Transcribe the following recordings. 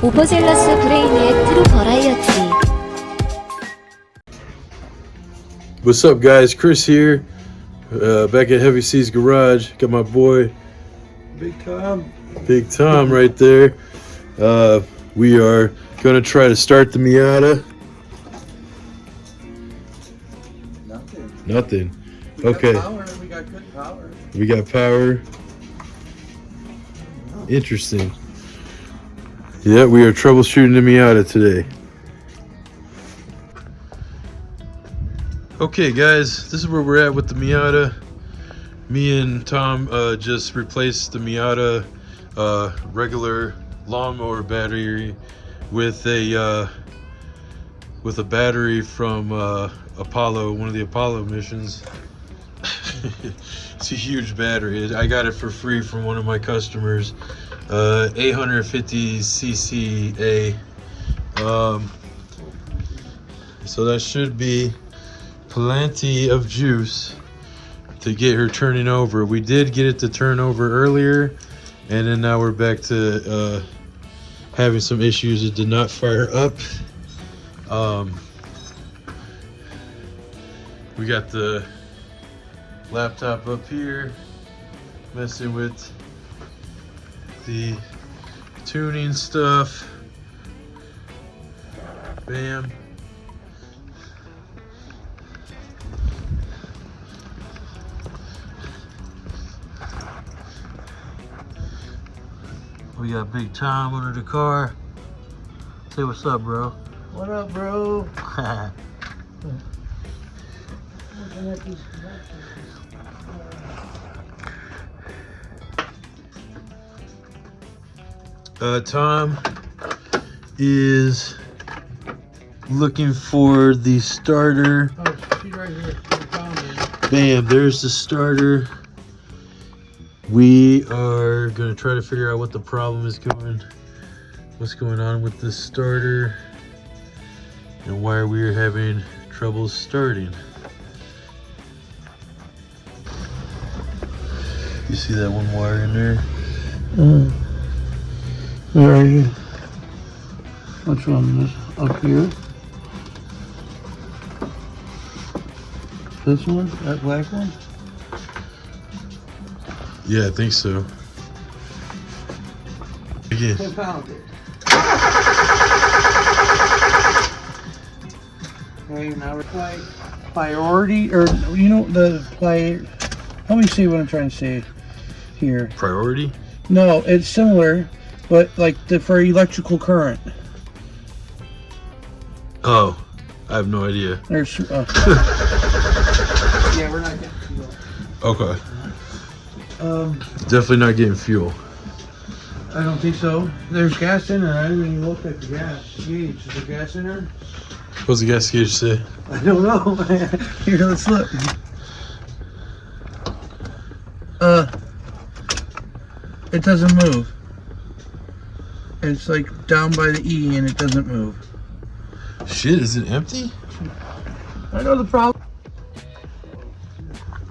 오버젤러스 브레인의 트루 버라이어티. What's up, guys? Chris here, back at Heavy C's Garage. Got my boy Big Tom right there. We are gonna try to start the Miata. Nothing. Okay. We got good power. We got power. Interesting. Yeah, we are troubleshooting the Miata today. Okay, guys, this is where we're at with the Miata. Me and Tom just replaced the Miata regular lawnmower battery with a battery from Apollo, one of the Apollo missions. It's a huge battery. I got it for free from one of my customers. 850cc A. So that should be plenty of juice to get her turning over. We did get it to turn over earlier, and then now we're back to having some issues. It did not fire up. We got the laptop up here messing with the tuning stuff. Bam. We got Big Tom under the car. Say what's up, bro. What up, bro? Tom is looking for the starter. Oh, she's right here. Bam, there's the starter. We are gonna try to figure out what the problem is what's going on with the starter, and why we are having trouble starting. You see that one wire in there? Where are you? Which one? This up here? This one? That black one? Yeah, I think so. Again. Okay, now we're priority, or you know the play. Let me see what I'm trying to say here. Priority? No, it's similar, but like for electrical current. Oh, I have no idea. There's. Yeah, we're not getting fuel. Okay. Definitely not getting fuel. I don't think so. There's gas in there. I didn't even look at the gas gauge. Is there gas in there? What's the gas gauge say? I don't know. Here, let's look. It doesn't move. It's like down by the E and it doesn't move. Shit, is it empty? I know the problem.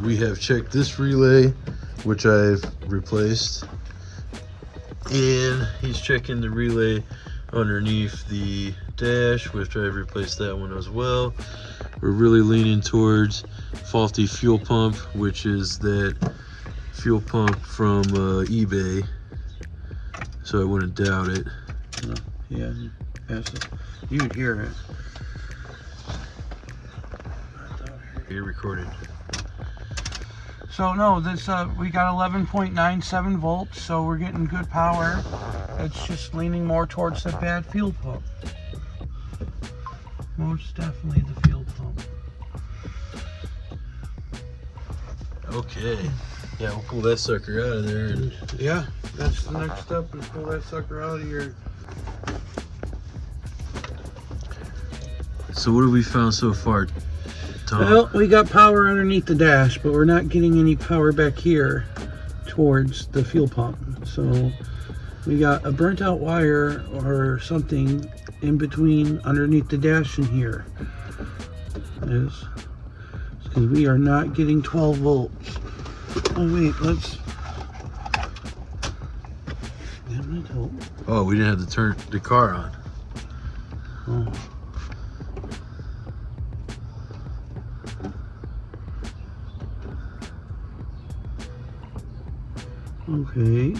We have checked this relay, which I've replaced, and he's checking the relay underneath the dash, which I've replaced that one as well. We're really leaning towards faulty fuel pump, which is that fuel pump from eBay, so I wouldn't doubt it. Yeah, you would hear it. You're recording. So no, this we got 11.97 volts, so we're getting good power. It's just leaning more towards the bad fuel pump. Most definitely the fuel pump. Okay. Yeah, we'll pull that sucker out of there. And yeah, that's the next step, is pull that sucker out of here. so what have we found so far, Tom? Well, we got power underneath the dash, but we're not getting any power back here towards the fuel pump. So we got a burnt out wire or something in between underneath the dash and here. Because we are not getting 12 volts. Oh wait, let's... Oh, we didn't have to turn the car on. Oh. Okay.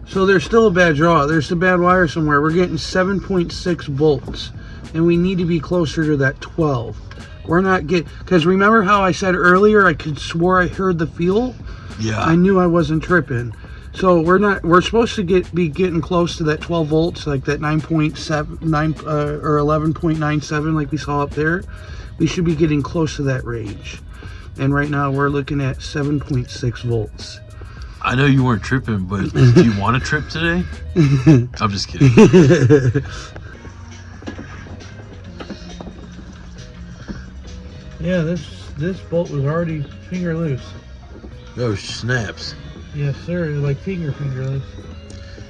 So there's still a bad draw. There's a bad wire somewhere. We're getting 7.6 volts, and we need to be closer to that 12. We're not because remember how I said earlier I could swore I heard the feel? Yeah. I knew I wasn't tripping. So we're supposed to be getting close to that 12 volts, like that 9.79 or 11.97 like we saw up there. We should be getting close to that range. And right now we're looking at 7.6 volts. I know you weren't tripping, but do you want to trip today? I'm just kidding. Yeah, this bolt was already finger loose. Oh, snaps. Yes, sir. Like finger loose.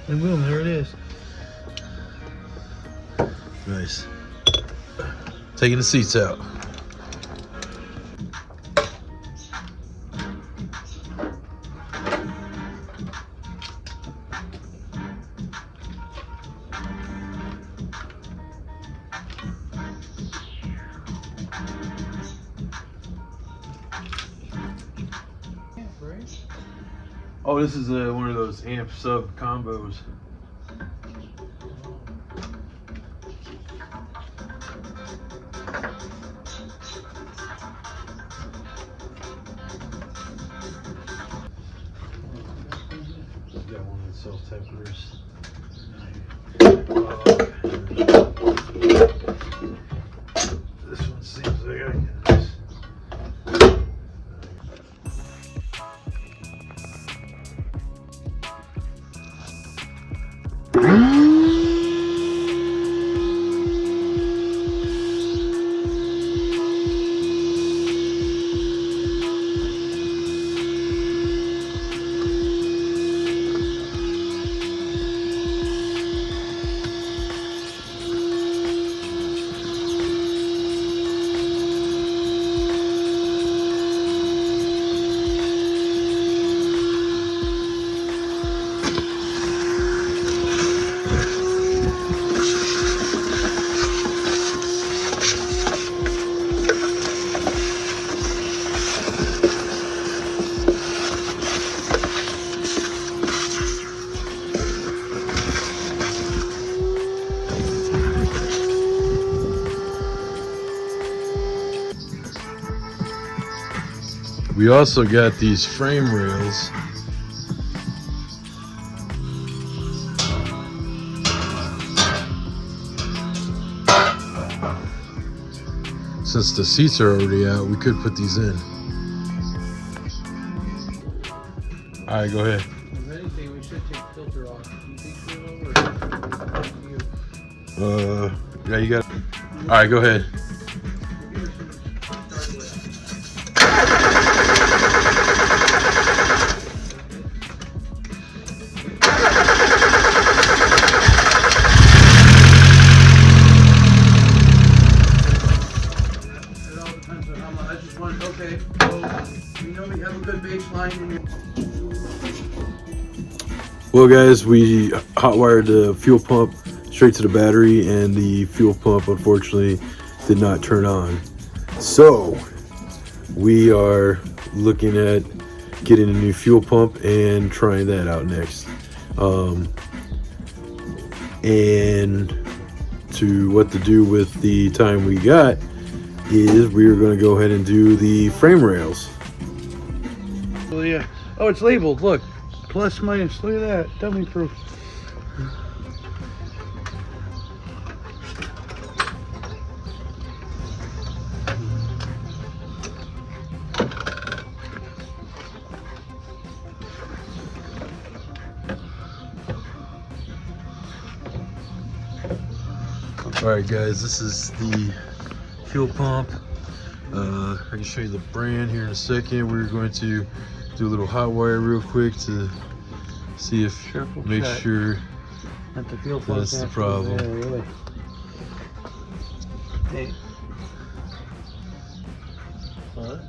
And boom, there it is. Nice. Taking the seats out. Oh, this is one of those amp sub combos. Got one of the self-tapers. This one seems like I can just... We also got these frame rails. Since the seats are already out, we could put these in. All right, go ahead. If anything, we should take the filter off. Do you think so, or Yeah, you got it. All right, go ahead. Okay, so we know we have a good baseline in here. Well, guys, we hotwired the fuel pump straight to the battery, and the fuel pump unfortunately did not turn on. So we are looking at getting a new fuel pump and trying that out next. And to what to do with the time we got is we're going to go ahead and do the frame rails. Oh yeah. Oh, it's labeled. Look, plus minus. Look at that. Dummy proof. All right, guys, this is the fuel pump. I can show you the brand here in a second. We're going to do a little hot wire real quick to see if make sure At the fuel that's the problem. There, really. Hey. What?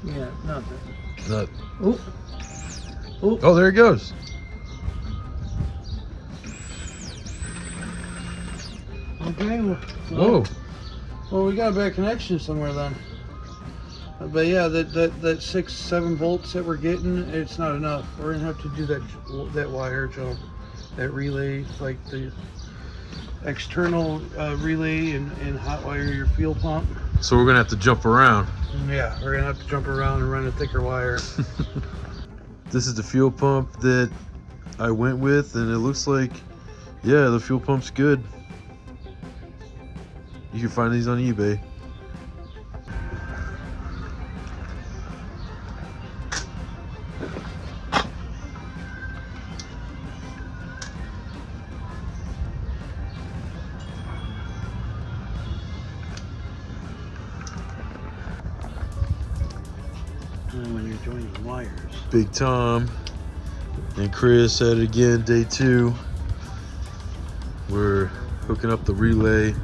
Yeah, nothing. Not. Oh. Oh. Oh, there it goes. Okay. Whoa. Well, we got a bad connection somewhere then. But yeah, that 6-7 volts that we're getting, it's not enough. We're gonna have to do that wire jump, that relay, like the external relay and hot wire your fuel pump. So we're gonna have to jump around. Yeah, we're gonna have to jump around and run a thicker wire. This is the fuel pump that I went with, and it looks like, yeah, the fuel pump's good. You can find these on eBay. When you're joining wires. Big Tom and Chris at it again, day 2. We're hooking up the relay,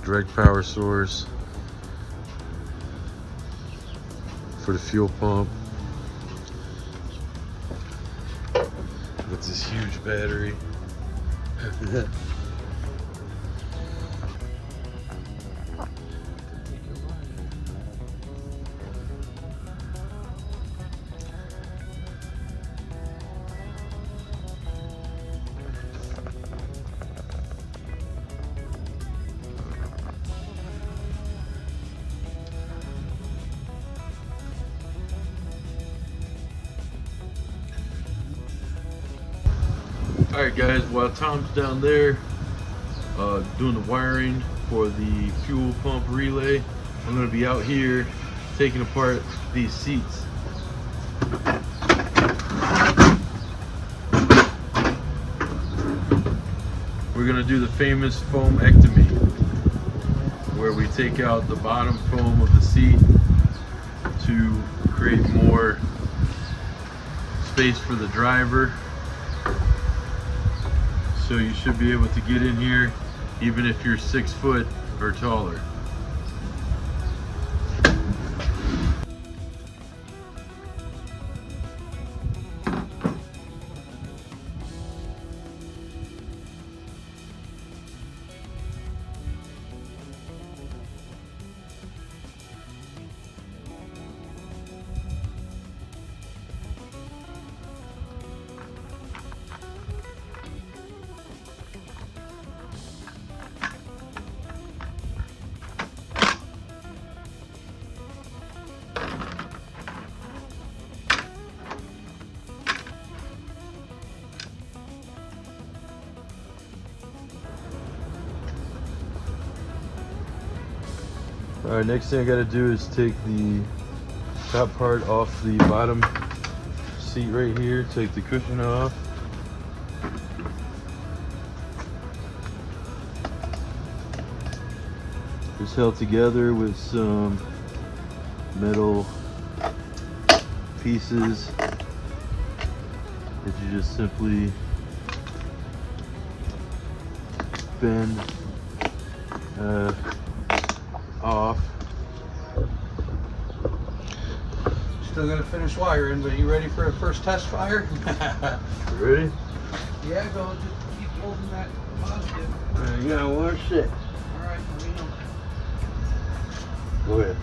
direct power source for the fuel pump. With this huge battery. Alright guys, while Tom's down there doing the wiring for the fuel pump relay, I'm going to be out here taking apart these seats. We're going to do the famous foamectomy, where we take out the bottom foam of the seat to create more space for the driver. So you should be able to get in here even if you're 6 foot or taller. Alright, next thing I gotta do is take the top part off the bottom seat right here, take the cushion off. It's held together with some metal pieces that you just simply bend off. Still gotta finish wiring, but you ready for a first test fire? You ready? Yeah, go. Just keep holding that positive. Alright, you gotta watch it. Alright, let me know. Go ahead.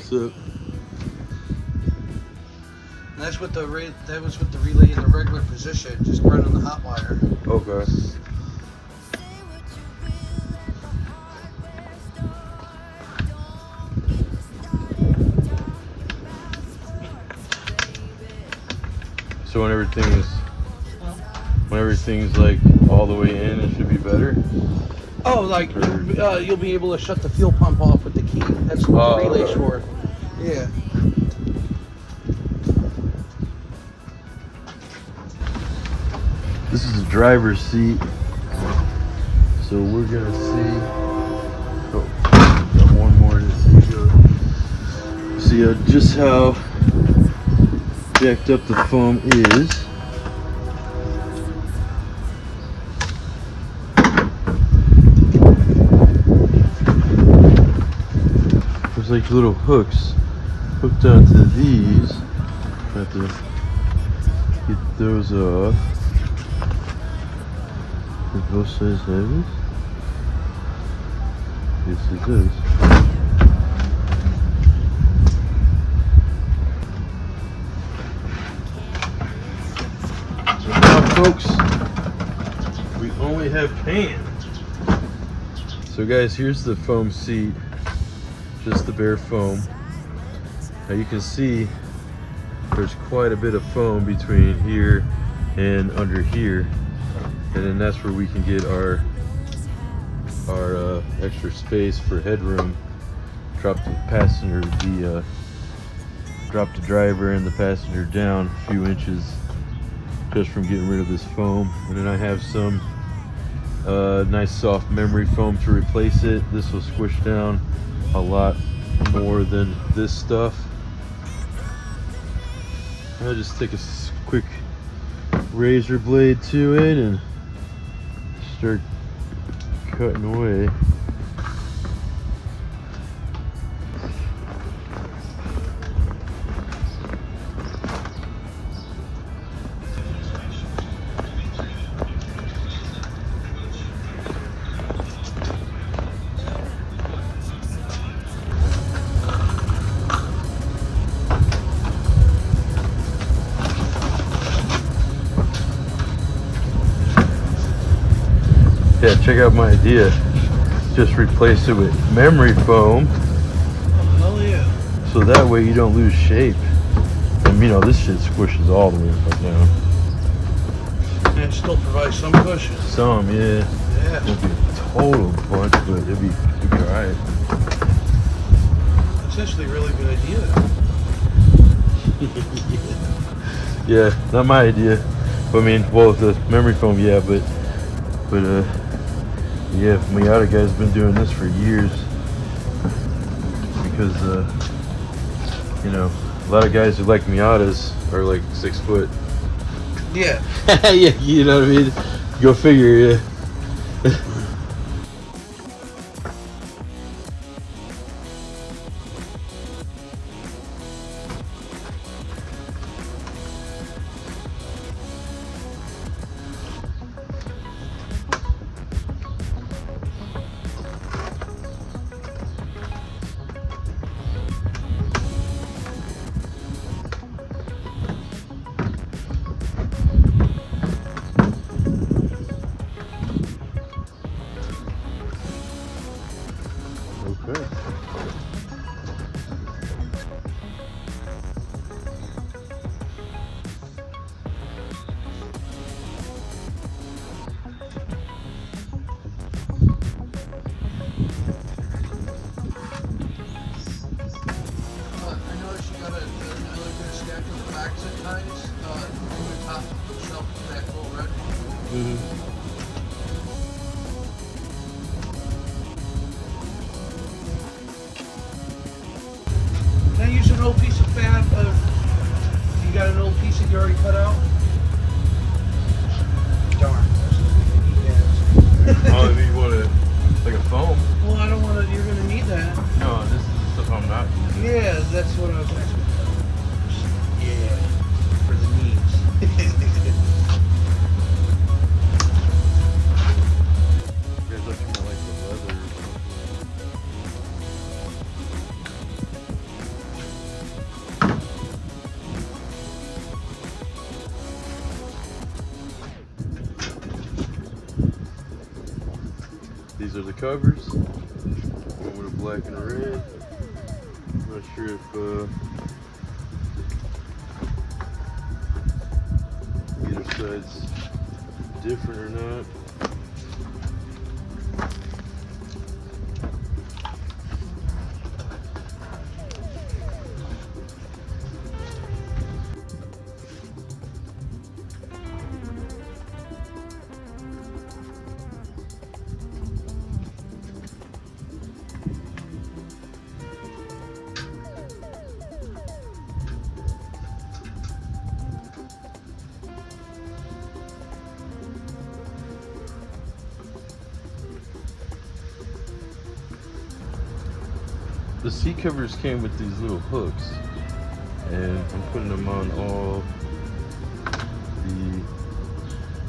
So, that's with the that was with the relay in the regular position, just running the hot wire. okay. So when everything is when everything's like all the way in, it should be better. Oh, like you'll be able to shut the fuel pump off with the key. That's what the relay's for. Yeah. This is the driver's seat, so we're gonna see. Oh, got one more to see just how jacked up the foam is. There's like little hooks hooked onto these. Have to get those off. Did both sides have this? Yes, it does. So now, folks, we only have pan. So, guys, here's the foam seat. Just the bare foam. Now you can see there's quite a bit of foam between here and under here, and then that's where we can get our extra space for headroom. Drop the driver and the passenger down a few inches just from getting rid of this foam. And then I have some nice soft memory foam to replace it. This will squish down a lot more than this stuff. I'll just take a quick razor blade to it and start cutting away. Yeah, check out my idea. Just replace it with memory foam. Oh yeah. So that way you don't lose shape. And you know, this shit squishes all the way up down. And it still provides some cushion. Some, yeah. Yeah. Won't be a total bunch, but it'll be alright. That's actually a really good idea. Yeah, not my idea. I mean, well, the memory foam, yeah, but yeah, Miata guy's been doing this for years because you know, a lot of guys who like Miatas are like 6 foot. Yeah. Yeah, you know what I mean? Go figure, yeah. Okay. I noticed you got another good stack of backs at times. On the top of the shelf, that little red one. Can I use an old piece of fat? You got an old piece that you already cut out? Darn. Oh, if you want to, like a foam? Well, I don't want to. You're going to need that. No, this is the stuff I'm not using. Yeah, that's what I was asking. Yeah, for the needs. You guys like the leather or something. These are the covers. One with a black and a red. I'm not sure if either side's different or not. The seat covers came with these little hooks, and I'm putting them on all the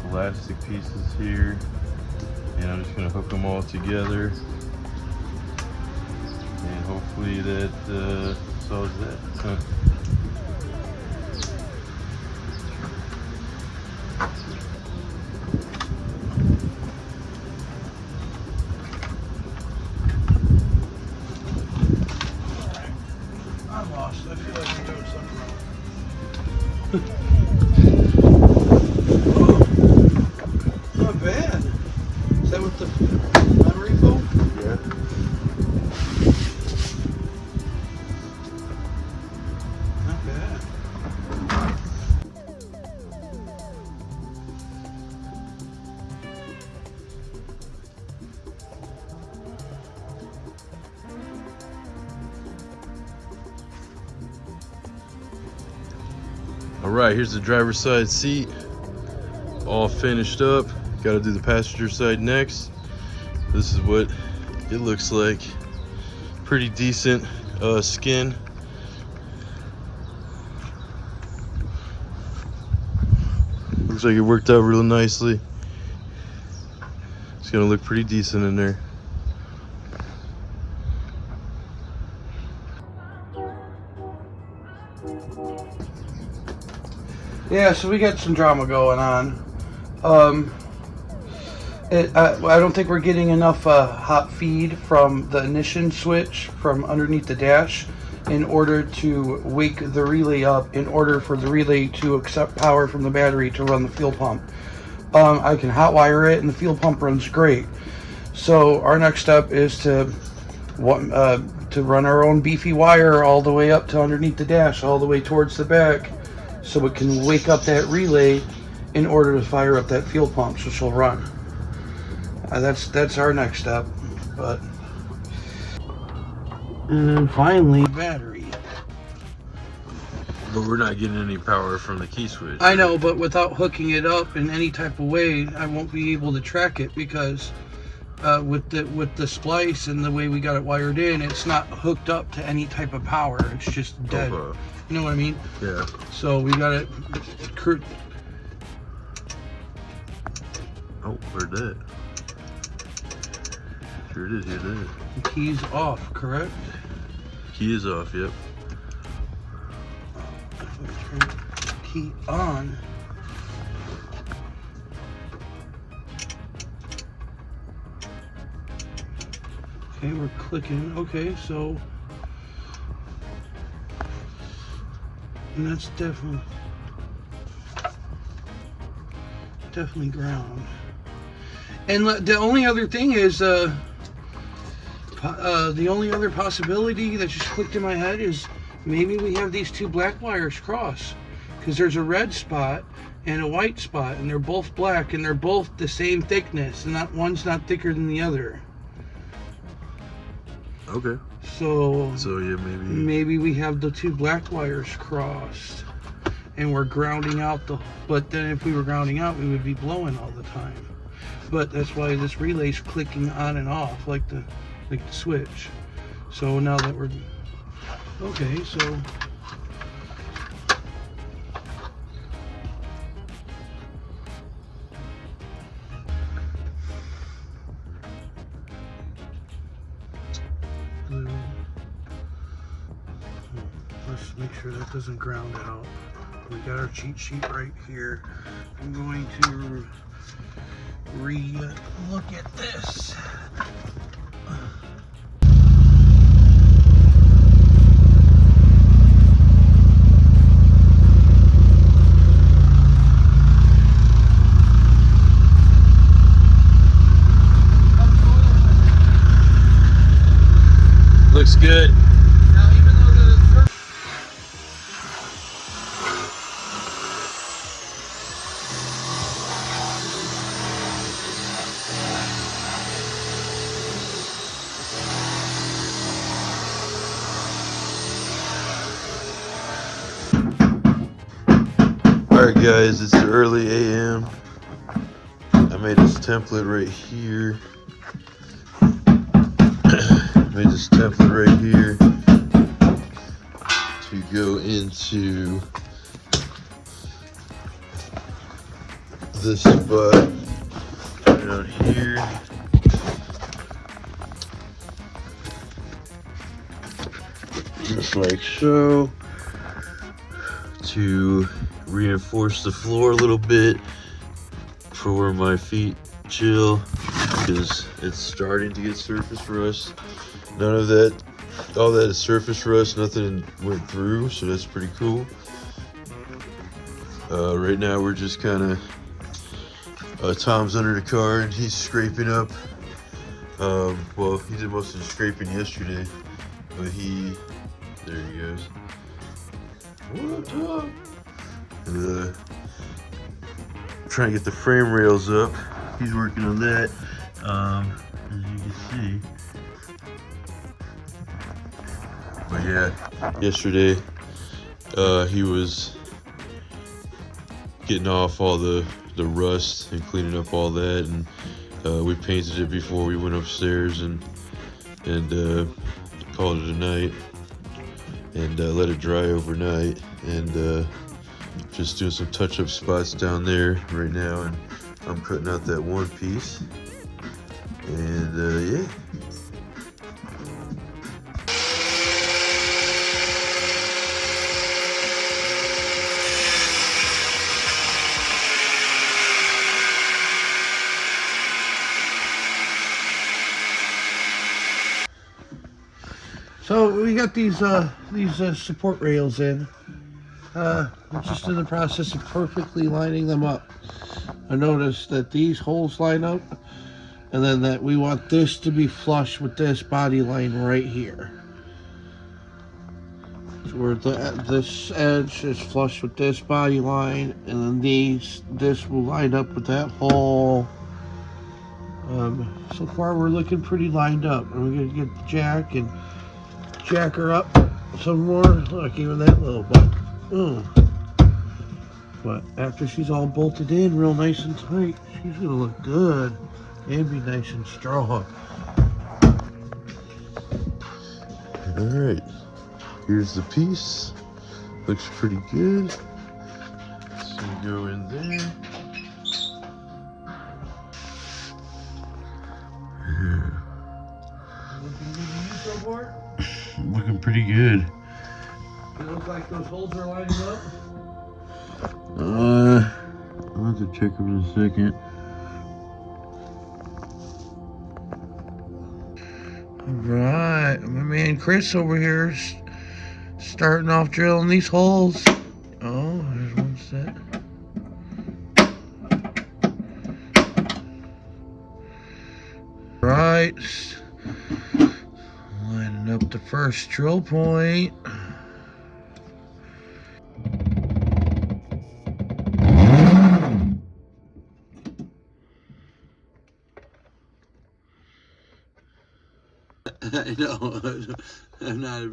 elastic pieces here, and I'm just going to hook them all together, and hopefully that solves that. I'm lost. I feel like I'm doing something wrong. Oh, not bad. Is that with the memory foam? Yeah. Not bad. All right, here's the driver's side seat, all finished up. Got to do the passenger side next. This is what it looks like. Pretty decent skin. Looks like it worked out real nicely. It's gonna look pretty decent in there. Yeah, so we got some drama going on. I don't think we're getting enough hot feed from the ignition switch from underneath the dash in order to wake the relay up, in order for the relay to accept power from the battery to run the fuel pump. I can hot wire it and the fuel pump runs great. So our next step is to run our own beefy wire all the way up to underneath the dash, all the way towards the back, so it can wake up that relay in order to fire up that fuel pump so she'll run. That's our next step. And then finally, battery. But we're not getting any power from the key switch. I know, but without hooking it up in any type of way, I won't be able to track it, because with the splice and the way we got it wired in, it's not hooked up to any type of power. It's just dead. You know what I mean? Yeah. So we got it. Oh, where'd that? Sure it is, here it is. The key's off, correct? Key is off, yep. If I turn the key on. Okay, we're clicking. Okay, so. And that's definitely ground. And the only other thing is, the only other possibility that just clicked in my head is maybe we have these two black wires cross, because there's a red spot and a white spot, and they're both black, and they're both the same thickness, and not one's not thicker than the other. Okay. So yeah, maybe we have the two black wires crossed, and we're grounding out but then if we were grounding out, we would be blowing all the time. But that's why this relay's clicking on and off like the switch. So now that we're okay, so let's make sure that doesn't ground out. We got our cheat sheet right here. I'm going to look at this. looks good. Now, even though the Alright guys, it's early AM. I made this template right here. Made this template right here to go into this spot down here. Just like so, to reinforce the floor a little bit for where my feet chill, because it's starting to get surface rust. None of that, all that is surface rust, nothing went through, so that's pretty cool. Right now we're just kind of, Tom's under the car and he's scraping up. Well, he did most of the scraping yesterday, but there he goes. What up? Trying to get the frame rails up. He's working on that. As you can see. But yeah, yesterday he was getting off all the rust and cleaning up all that, and we painted it before we went upstairs and called it a night, and let it dry overnight, and just doing some touch-up spots down there right now, and I'm cutting out that one piece, and yeah. So we got these support rails in. We're just in the process of perfectly lining them up. I noticed that these holes line up, and then that we want this to be flush with this body line right here. So where this edge is flush with this body line, and then this will line up with that hole. So far we're looking pretty lined up, and we're gonna get the jack and jack her up some more. Look, even that little bump. But after she's all bolted in real nice and tight, she's gonna look good and be nice and strong. All right, here's the piece. Looks pretty good. So you go in there. Looking pretty good. It looks like those holes are lining up. I'll have to check them in a second. Alright, my man Chris over here is starting off drilling these holes. Oh, there's one set. Right, lining up the first drill point. I know. I'm not.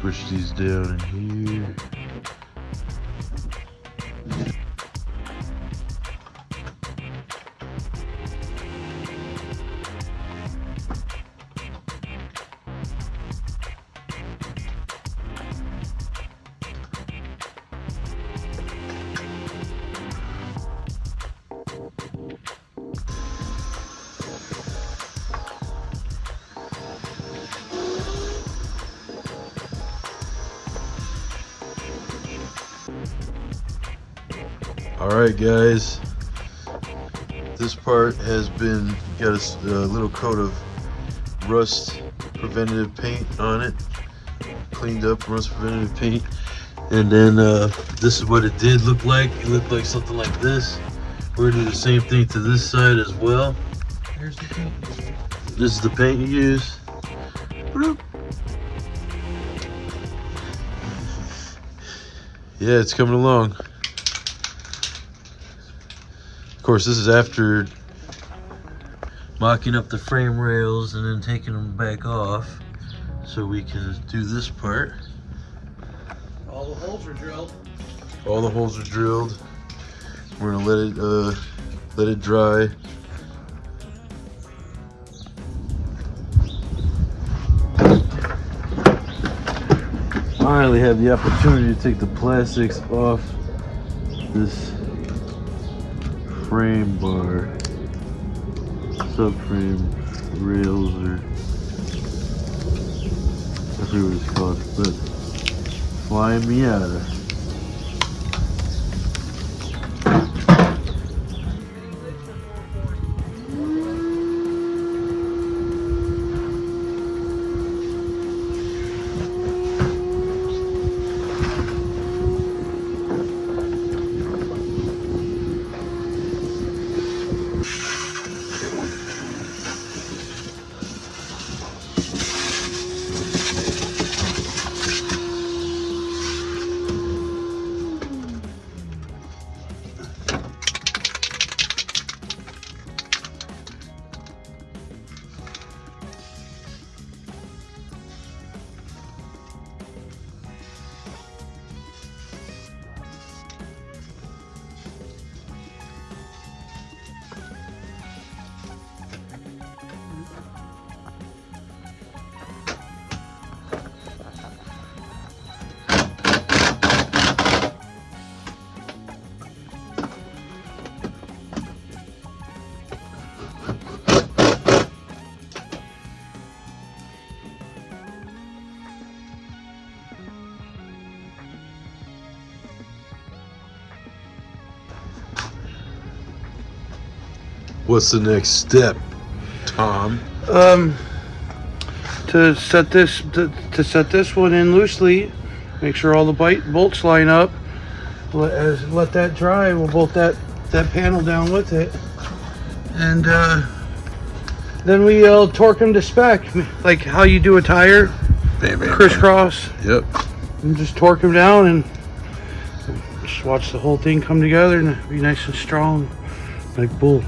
Squish these down in here. Alright guys, this part has been got a little coat of rust preventative paint on it, cleaned up rust preventative paint, and then this is what it did look like. It looked like something like this. We're gonna do the same thing to this side as well. Here's the paint. This is the paint you use. Bloop. Yeah, it's coming along. Of course, this is after mocking up the frame rails and then taking them back off so we can do this part. All the holes are drilled. All the holes are drilled. We're gonna let it dry. Finally have the opportunity to take the plastics off this frame bar, subframe rails, or I forget what it's called, but flying Miata. What's the next step, Tom? To set this one in loosely, make sure all the bolts line up. Let that dry. We'll bolt that panel down with it, and then we'll torque them to spec, like how you do a tire, crisscross. Yep. And just torque them down and just watch the whole thing come together and be nice and strong, like bull.